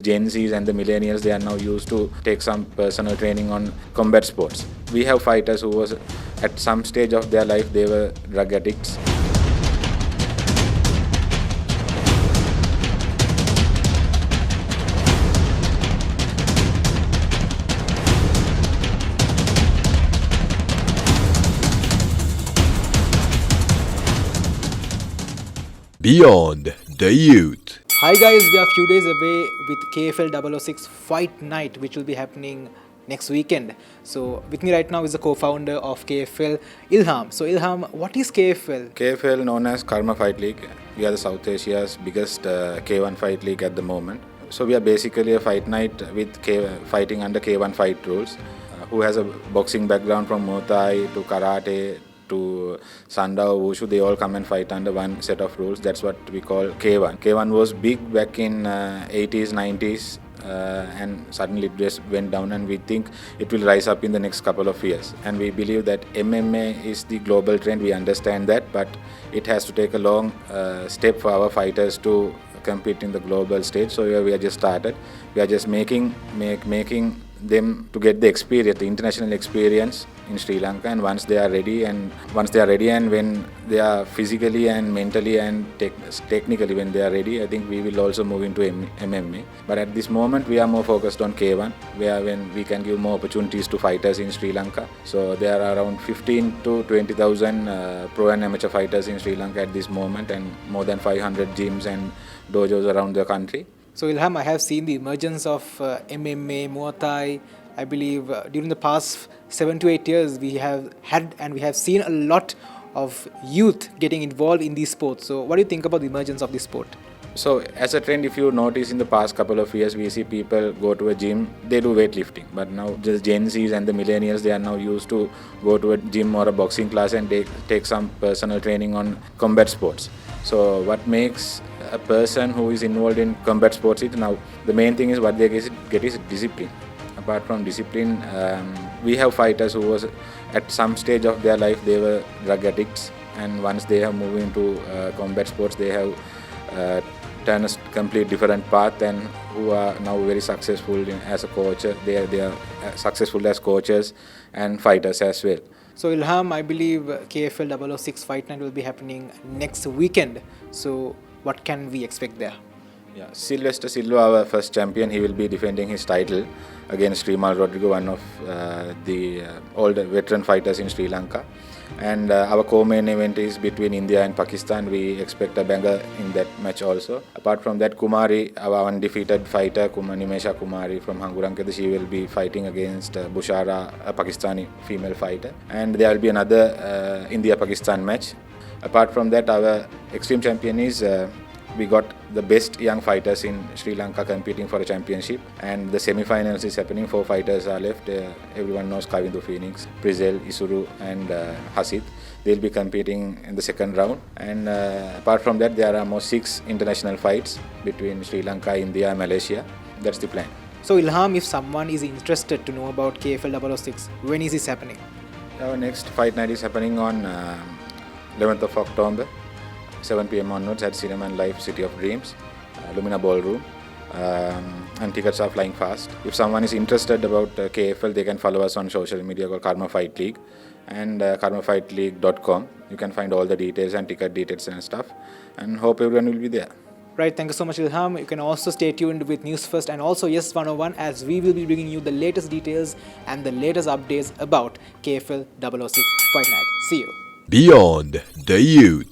Gen Zs and the millennials, they are now used to take some personal training on combat sports. We have fighters who was at some stage of their life, they were drug addicts. Beyond the Youth. Hi guys, we are a few days away with KFL 006 Fight Night, which will be happening next weekend. So with me right now is the co-founder of KFL, Ilham. So Ilham, what is KFL? KFL, known as Karma Fight League, we are the South Asia's biggest K1 fight league at the moment. So we are basically a fight night with fighting under K1 fight rules. Who has a boxing background from Muay Thai to Karate to Sandao, Wushu, they all come and fight under one set of rules. That's what we call K1. K1 was big back in 80s, 90s, and suddenly it just went down, and we think it will rise up in the next couple of years. And we believe that MMA is the global trend, we understand that, but it has to take a long step for our fighters to compete in the global stage. So we are just started. We are just making them to get the experience, the international experience in Sri Lanka, and once they are ready and when they are physically and mentally and technically when they are ready, I think we will also move into MMA. But at this moment we are more focused on K1, where when we can give more opportunities to fighters in Sri Lanka. So there are around 15 to 20,000 pro and amateur fighters in Sri Lanka at this moment, and more than 500 gyms and dojos around the country. So Ilham, I have seen the emergence of MMA, Muay Thai. I believe during the past 7 to 8 years, we have seen a lot of youth getting involved in these sports. So what do you think about the emergence of this sport? So as a trend, if you notice in the past couple of years, we see people go to a gym, they do weightlifting. But now just Gen Zs and the millennials, they are now used to go to a gym or a boxing class and take some personal training on combat sports. So what makes a person who is involved in combat sports is now the main thing is what they get is discipline. Apart from discipline, we have fighters who was at some stage of their life, they were drug addicts, and once they have moved into combat sports, they have turned a complete different path, and who are now very successful as a coach. They are successful as coaches and fighters as well. So Ilham, I believe KFL 006 Fight Night will be happening next weekend. So what can we expect there? Yeah, Sylvester Silva, our first champion, he will be defending his title against Rimal Rodrigo, one of the old veteran fighters in Sri Lanka. And our co-main event is between India and Pakistan. We expect a banger in that match also. Apart from that, Kumari, our undefeated fighter, Nimesha Kumari from Hangurankeda, she will be fighting against Bushara, a Pakistani female fighter. And there will be another India-Pakistan match. Apart from that, our extreme champion is we got the best young fighters in Sri Lanka competing for a championship, and the semi-finals is happening. 4 fighters are left. Everyone knows Kavindu Phoenix, Prizel, Isuru and Hasid. They'll be competing in the second round, and apart from that, there are more 6 international fights between Sri Lanka, India and Malaysia. That's the plan. So Ilham, if someone is interested to know about KFL 006, when is this happening? Our next fight night is happening on 11th of October. 7 p.m. onwards at Cinema and Life City of Dreams, Lumina Ballroom, and tickets are flying fast. If someone is interested about KFL, they can follow us on social media called Karma Fight League and karmafightleague.com. You can find all the details and ticket details and stuff, and hope everyone will be there. Right, thank you so much Ilham. You can also stay tuned with Newsfirst and also Yes 101, as we will be bringing you the latest details and the latest updates about KFL 006 Fight Night. See you. Beyond the Youth.